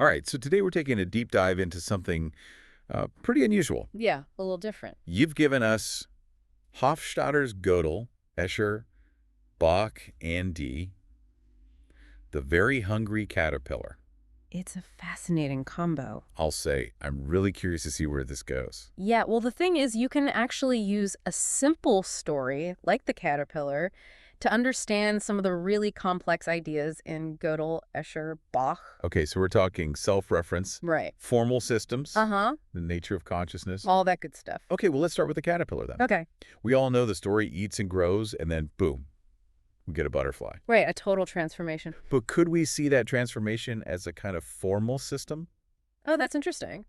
All right, so today we're taking a deep dive into something pretty unusual. Yeah, a little different. You've given us Hofstadter's Godel, Escher, Bach, and D, The Very Hungry Caterpillar. It's a fascinating combo. I'll say, I'm really curious to see where this goes. Yeah, well, the thing is, you can actually use a simple story, like the caterpillar, to understand some of the really complex ideas in Godel, Escher, Bach. Okay, so we're talking self-reference, Right. formal systems, Uh-huh. the nature of consciousness. All that good stuff. Okay, well, let's start with the caterpillar then. Okay. We all know the story eats and grows, and then boom, we get a butterfly. Right, a total transformation. But could we see that transformation as a kind of formal system? Oh, that's interesting.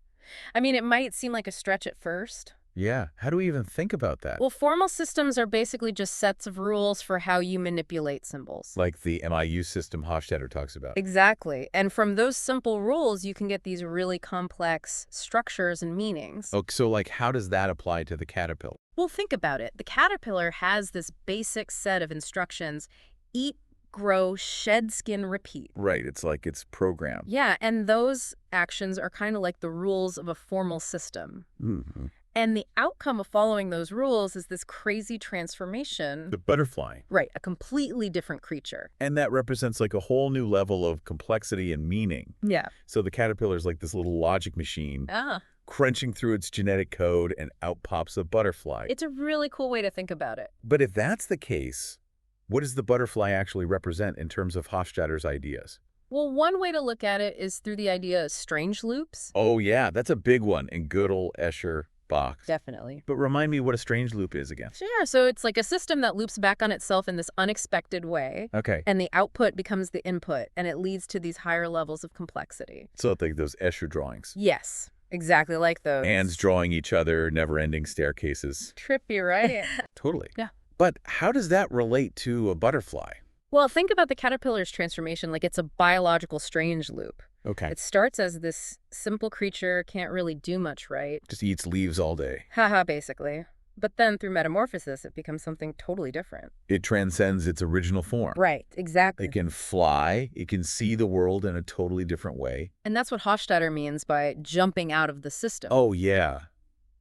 I mean, it might seem like a stretch at first. Yeah. How do we even think about that? Well, formal systems are basically just sets of rules for how you manipulate symbols. Like the MIU system Hofstadter talks about. Exactly. And from those simple rules, you can get these really complex structures and meanings. Oh, so like how does that apply to the caterpillar? Well, think about it. The caterpillar has this basic set of instructions: eat, grow, shed skin, repeat. Right. It's like it's programmed. Yeah, and those actions are kind of like the rules of a formal system. Mm-hmm. And the outcome of following those rules is this crazy transformation. The butterfly. Right, a completely different creature. And that represents like a whole new level of complexity and meaning. Yeah. So the caterpillar is like this little logic machine Ah, crunching through its genetic code, and out pops a butterfly. it's a really cool way to think about it. But if that's the case, what does the butterfly actually represent in terms of Hofstadter's ideas? Well, one way to look at it is through the idea of strange loops. Oh, yeah, that's a big one in Gödel, Escher, Bach. Definitely. But remind me what a strange loop is again. Sure, so it's like a system that loops back on itself in this unexpected way, Okay. and the output becomes the input, and it leads to these higher levels of complexity. So like those Escher drawings. Yes, exactly like those. Ants drawing each other, never-ending staircases. Trippy, right? Totally. Yeah. But how does that relate to a butterfly? Well, think about the caterpillar's transformation like it's a biological strange loop. Okay. It starts as this simple creature, can't really do much right. Just eats leaves all day. Haha, basically. But then through metamorphosis, it becomes something totally different. It transcends its original form. Right, exactly. It can fly. It can see the world in a totally different way. And that's what Hofstadter means by jumping out of the system. Oh, yeah.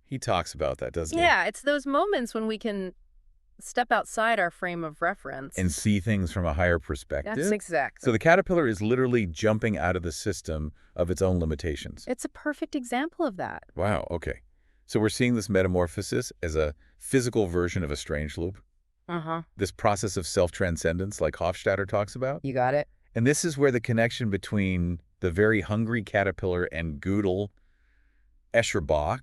He talks about that, doesn't he? Yeah, it's those moments when we can step outside our frame of reference. And see things from a higher perspective. That's exactly. So the caterpillar is literally jumping out of the system of its own limitations. It's a perfect example of that. Wow, okay. So we're seeing this metamorphosis as a physical version of a strange loop. Uh-huh. This process of self-transcendence like Hofstadter talks about. You got it. And this is where the connection between the very hungry caterpillar and Gödel, Escher, Bach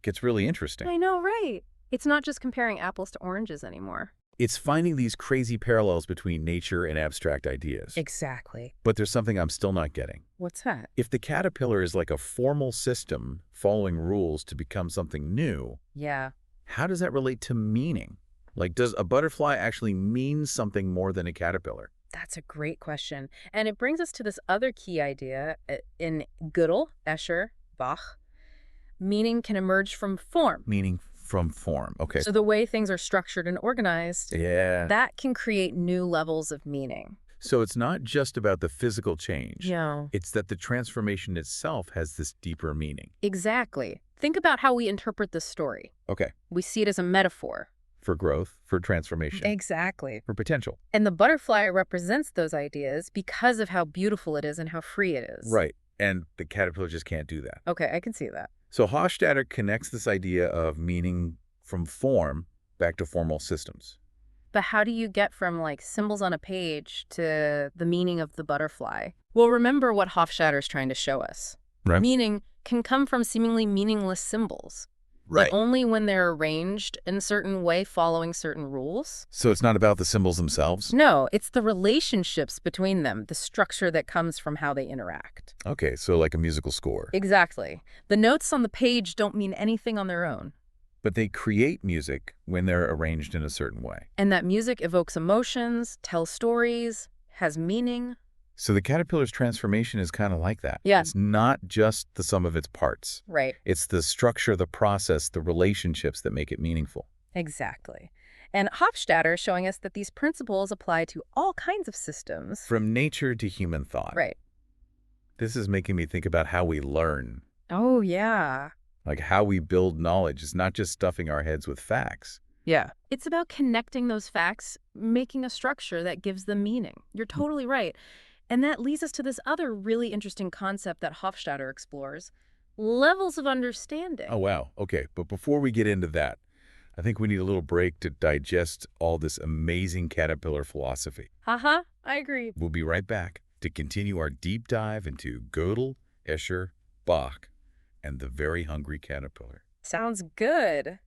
gets really interesting. I know, right? It's not just comparing apples to oranges anymore. It's finding these crazy parallels between nature and abstract ideas. Exactly. But there's something I'm still not getting. What's that? If the caterpillar is like a formal system following rules to become something new, Yeah. how does that relate to meaning? Like, does a butterfly actually mean something more than a caterpillar? That's a great question. And it brings us to this other key idea in Gödel, Escher, Bach. Meaning can emerge from form. Meaning from form. Okay. So the way things are structured and organized, Yeah. that can create new levels of meaning. So it's not just about the physical change. Yeah. It's that the transformation itself has this deeper meaning. Exactly. Think about how we interpret this story. Okay. We see it as a metaphor. For growth, for transformation, Exactly. for potential. And the butterfly represents those ideas because of how beautiful it is and how free it is. Right. And the caterpillar just can't do that. Okay, I can see that. So Hofstadter connects this idea of meaning from form back to formal systems. But how do you get from like symbols on a page to the meaning of the butterfly? Well, remember what Hofstadter's trying to show us. Right. Meaning can come from seemingly meaningless symbols. Right. But only when they're arranged in a certain way following certain rules. So it's not about the symbols themselves? No, it's the relationships between them, the structure that comes from how they interact. Okay, so like a musical score. Exactly. The notes on the page don't mean anything on their own. But they create music when they're arranged in a certain way. And that music evokes emotions, tells stories, has meaning. So the caterpillar's transformation is kind of like that. Yeah. It's not just the sum of its parts. Right. It's the structure, the process, the relationships that make it meaningful. Exactly. And Hofstadter is showing us that these principles apply to all kinds of systems. From nature to human thought. Right. This is making me think about how we learn, Oh, yeah. like how we build knowledge. It's not just stuffing our heads with facts. Yeah. It's about connecting those facts, making a structure that gives them meaning. You're totally right. And that leads us to this other really interesting concept that Hofstadter explores, levels of Oh, understanding. wow. Okay, but before we get into that, I think we need a little break to digest all this amazing caterpillar philosophy. Haha, I agree. We'll be right back to continue our deep dive into Godel, Escher, Bach, and the very hungry caterpillar. Sounds good.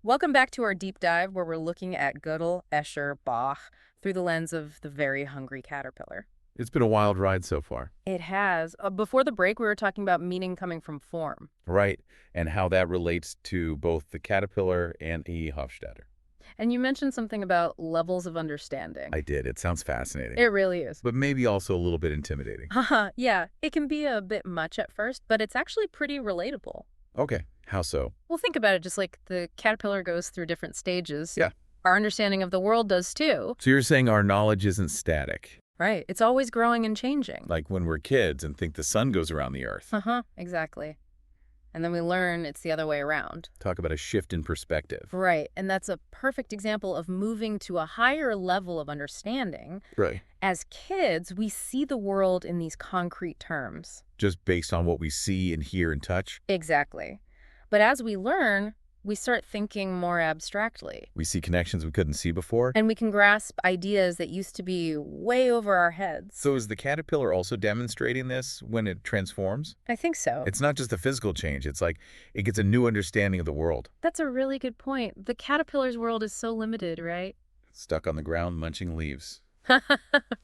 Welcome back to our deep dive where we're looking at Godel, Escher, Bach through the lens of the very hungry caterpillar. It's been a wild ride so far. It has. Before the break, we were talking about meaning coming from form. Right, and how that relates to both the caterpillar and E. Hofstadter. And you mentioned something about levels of understanding. I did. It sounds fascinating, It really is. but maybe also a little bit intimidating. Haha, yeah. It can be a bit much at first, but it's actually pretty relatable. Okay, how so? Well, think about it just like the caterpillar goes through different stages. Yeah. Our understanding of the world does too. So you're saying our knowledge isn't static, Right. It's always growing and changing. like when we're kids and think the sun goes around the earth. Uh-huh, exactly. And then we learn it's the other way around. Talk about a shift in perspective. Right. And that's a perfect example of moving to a higher level of understanding. Right. As kids, we see the world in these concrete terms. Just based on what we see and hear and touch. Exactly. But as we learn, we start thinking more abstractly. We see connections we couldn't see before. And we can grasp ideas that used to be way over our heads. So is the caterpillar also demonstrating this when it transforms? I think so. It's not just a physical change. It's like it gets a new understanding of the world. That's a really good point. The caterpillar's world is so limited, right? Stuck on the ground munching leaves.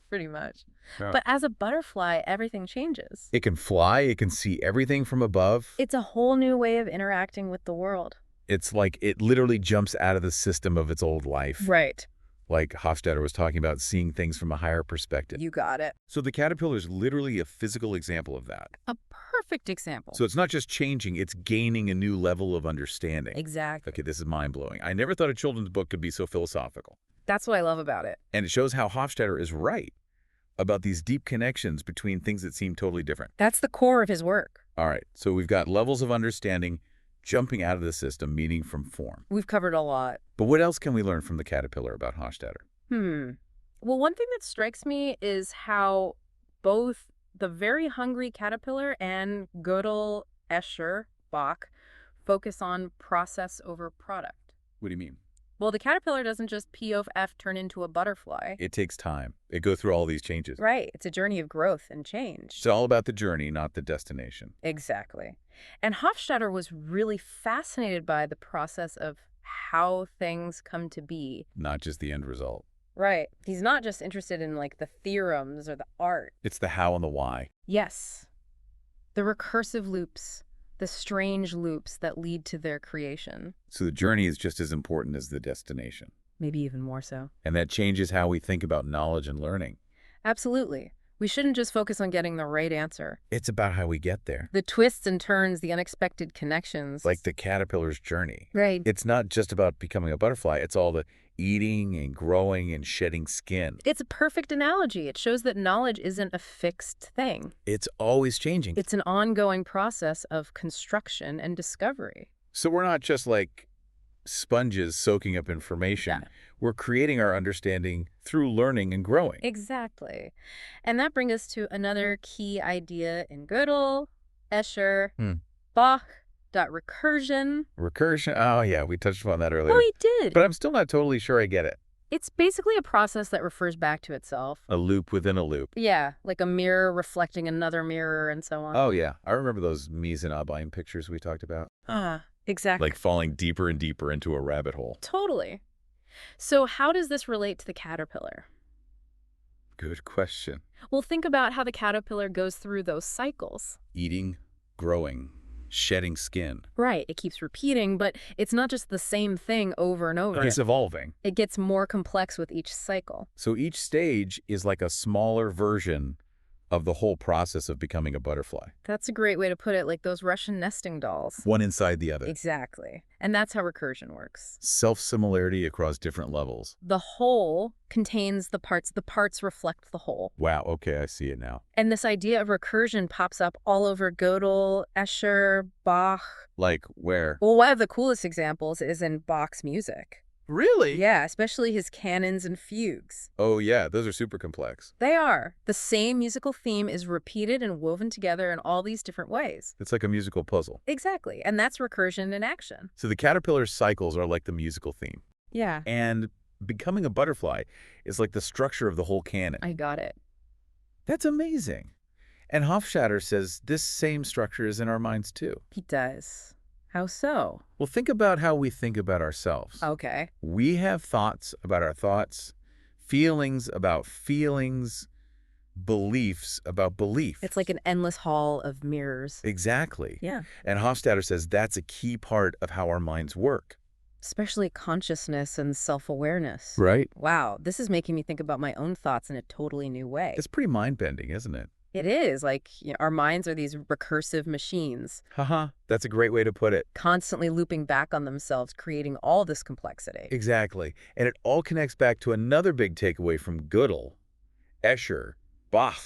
Pretty much. Yeah. But as a butterfly, everything changes. It can fly. It can see everything from above. It's a whole new way of interacting with the world. It's like it literally jumps out of the system of its old life. Right. Like Hofstadter was talking about, seeing things from a higher perspective. You got it. So the caterpillar is literally a physical example of that. A perfect example. So it's not just changing, it's gaining a new level of understanding. Exactly. Okay, this is mind-blowing. I never thought a children's book could be so philosophical. That's what I love about it. And it shows how Hofstadter is right about these deep connections between things that seem totally different. That's the core of his work. All right, so we've got levels of understanding jumping out of the system, meaning from form. We've covered a lot. But what else can we learn from the caterpillar about Hofstadter? Well, one thing that strikes me is how both the very hungry caterpillar and Godel, Escher, Bach focus on process over product. What do you mean? Well, the caterpillar doesn't just POF turn into a butterfly. It takes time. It goes through all these changes. Right. It's a journey of growth and change. It's all about the journey, not the destination. Exactly. And Hofstadter was really fascinated by the process of how things come to be. Not just the end result. Right. He's not just interested in like the theorems or the art. It's the how and the why. Yes. The recursive loops, the strange loops that lead to their creation. So the journey is just as important as the destination. Maybe even more so. And that changes how we think about knowledge and learning. Absolutely. We shouldn't just focus on getting the right answer. It's about how we get there. The twists and turns, the unexpected connections. Like the caterpillar's journey. Right. It's not just about becoming a butterfly. It's all the eating and growing and shedding skin. It's a perfect analogy. It shows that knowledge isn't a fixed thing. It's always changing. It's an ongoing process of construction and discovery. So we're not just like sponges soaking up information. Yeah. We're creating our understanding through learning and growing. Exactly. And that brings us to another key idea in Godel, Escher, Bach, recursion. Recursion. Oh, yeah, we touched upon that earlier. Oh, he did. But I'm still not totally sure I get it. It's basically a process that refers back to itself. A loop within a loop. Yeah, like a mirror reflecting another mirror and so on. Oh, yeah. I remember those Mies and Abein pictures we talked about. Exactly. Like falling deeper and deeper into a rabbit hole. Totally. So how does this relate to the caterpillar? Good question. Well, think about how the caterpillar goes through those cycles. Eating, growing, shedding skin. Right. It keeps repeating, but it's not just the same thing over and over. It's evolving. It gets more complex with each cycle. So each stage is like a smaller version of the whole process of becoming a butterfly. That's a great way to put it, like those Russian nesting dolls. One inside the other. Exactly. And that's how recursion works. Self-similarity across different levels. The whole contains the parts reflect the whole. Wow, okay, I see it now. And this idea of recursion pops up all over Godel, Escher, Bach. Like where? Well, one of the coolest examples is in Bach's music. Really? Yeah, especially his canons and fugues. Oh yeah, those are super complex. They are. The same musical theme is repeated and woven together in all these different ways. It's like a musical puzzle. Exactly. And that's recursion in action. So the caterpillar's cycles are like the musical theme. Yeah. And becoming a butterfly is like the structure of the whole canon. I got it. That's amazing. And Hofstadter says this same structure is in our minds too. He does. How so? Well, think about how we think about ourselves. Okay. We have thoughts about our thoughts, feelings about feelings, beliefs about belief. It's like an endless hall of mirrors. Exactly. Yeah. And Hofstadter says that's a key part of how our minds work. Especially consciousness and self-awareness. Right? Wow, this is making me think about my own thoughts in a totally new way. It's pretty mind-bending, isn't it? It is. Like, our minds are these recursive machines, Haha, that's a great way to put it. constantly looping back on themselves, creating all this complexity. Exactly. And it all connects back to another big takeaway from Godel, Escher, Bach.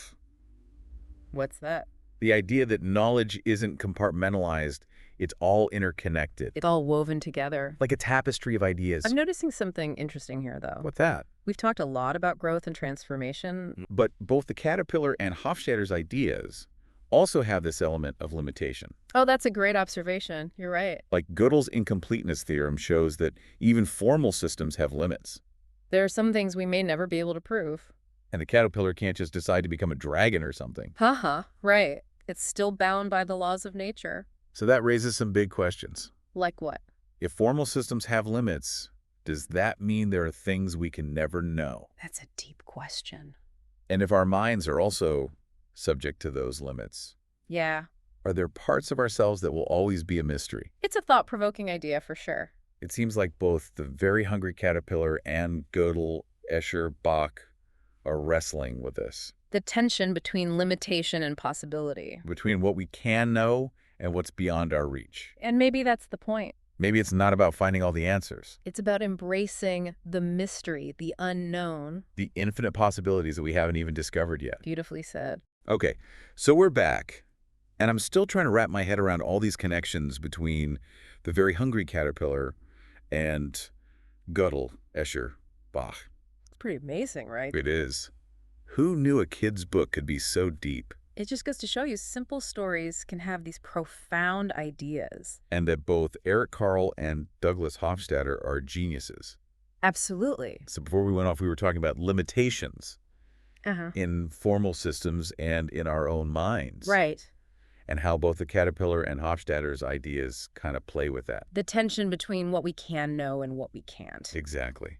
What's that? The idea that knowledge isn't compartmentalized, it's all interconnected. It's all woven together. Like a tapestry of ideas. I'm noticing something interesting here, though. What's that? We've talked a lot about growth and transformation. But both the caterpillar and Hofstadter's ideas also have this element of limitation. Oh, that's a great observation. You're right. Like Gödel's incompleteness theorem shows that even formal systems have limits. There are some things we may never be able to prove. And the caterpillar can't just decide to become a dragon or something. Haha, right. It's still bound by the laws of nature. So that raises some big questions. Like what? If formal systems have limits, does that mean there are things we can never know? That's a deep question. And if our minds are also subject to those limits, Yeah. are there parts of ourselves that will always be a mystery? It's a thought-provoking idea for sure. It seems like both the very hungry caterpillar and Gödel, Escher, Bach are wrestling with this. The tension between limitation and possibility. Between what we can know and what's beyond our reach. And maybe that's the point. Maybe it's not about finding all the answers. It's about embracing the mystery, the unknown. The infinite possibilities that we haven't even discovered yet. Beautifully said. Okay, so we're back. And I'm still trying to wrap my head around all these connections between the very hungry caterpillar and Gödel, Escher, Bach. It's pretty amazing, right? It is. Who knew a kid's book could be so deep? It just goes to show you simple stories can have these profound ideas. And that both Eric Carle and Douglas Hofstadter are geniuses. Absolutely. So before we went off, we were talking about limitations Uh-huh. in formal systems and in our own minds. Right. And how both the caterpillar and Hofstadter's ideas kind of play with that. The tension between what we can know and what we can't. Exactly.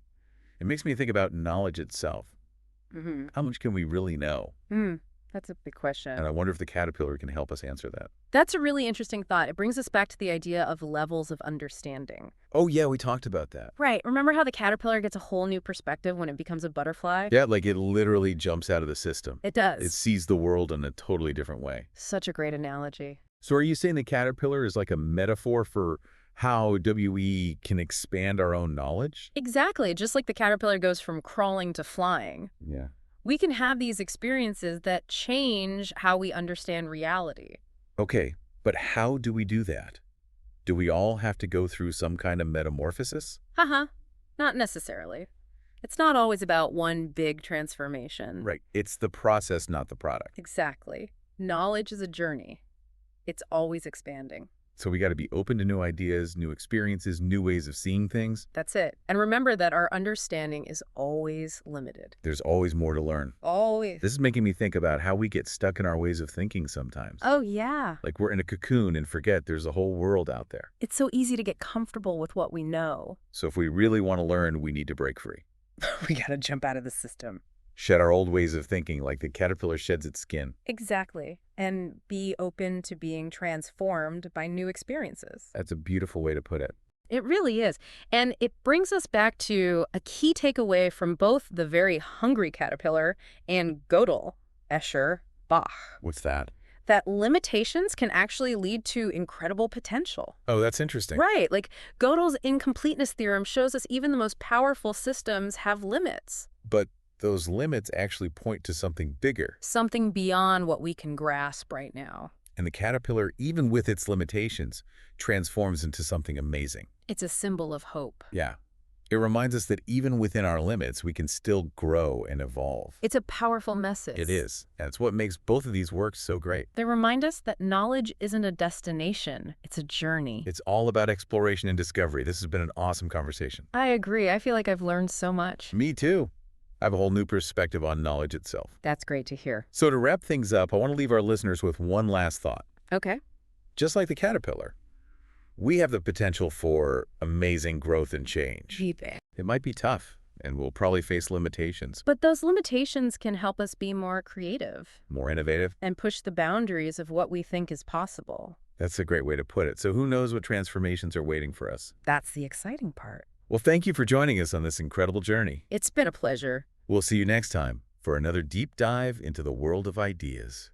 It makes me think about knowledge itself. Mm-hmm. How much can we really know? That's a big question. And I wonder if the caterpillar can help us answer that. That's a really interesting thought. It brings us back to the idea of levels of understanding. Oh, yeah, we talked about that. Right. Remember how the caterpillar gets a whole new perspective when it becomes a butterfly? Yeah, like it literally jumps out of the system. It does. It sees the world in a totally different way. Such a great analogy. So are you saying the caterpillar is like a metaphor for how WE can expand our own knowledge? Exactly. Just like the caterpillar goes from crawling to flying. Yeah. We can have these experiences that change how we understand reality. Okay, but how do we do that? Do we all have to go through some kind of metamorphosis? Haha. Not necessarily. It's not always about one big transformation. Right. It's the process, not the product. Exactly. Knowledge is a journey. It's always expanding. So we got to be open to new ideas, new experiences, new ways of seeing things. That's it. And remember that our understanding is always limited. There's always more to learn. Always. This is making me think about how we get stuck in our ways of thinking sometimes. Oh, yeah. Like we're in a cocoon and forget there's a whole world out there. It's so easy to get comfortable with what we know. So if we really want to learn, we need to break free. We gotta jump out of the system. Shed our old ways of thinking like the caterpillar sheds its skin. Exactly. And be open to being transformed by new experiences. That's a beautiful way to put it. It really is. And it brings us back to a key takeaway from both the very hungry caterpillar and Godel, Escher, Bach, What's that? that limitations can actually lead to incredible potential. Oh, that's interesting. Right, like Gödel's incompleteness theorem shows us even the most powerful systems have limits. But those limits actually point to something bigger. Something beyond what we can grasp right now. And the caterpillar, even with its limitations, transforms into something amazing. It's a symbol of hope. Yeah. It reminds us that even within our limits, we can still grow and evolve. It's a powerful message. It is. And it's what makes both of these works so great. They remind us that knowledge isn't a destination, it's a journey. It's all about exploration and discovery. This has been an awesome conversation. I agree. I feel like I've learned so much. Me too. I have a whole new perspective on knowledge itself. That's great to hear. So to wrap things up, I want to leave our listeners with one last thought. Okay. Just like the caterpillar, we have the potential for amazing growth and change. It might be tough, and we'll probably face limitations. But those limitations can help us be more creative More innovative? and push the boundaries of what we think is possible. That's a great way to put it. So who knows what transformations are waiting for us? That's the exciting part. Well, thank you for joining us on this incredible journey. It's been a pleasure. We'll see you next time for another deep dive into the world of ideas.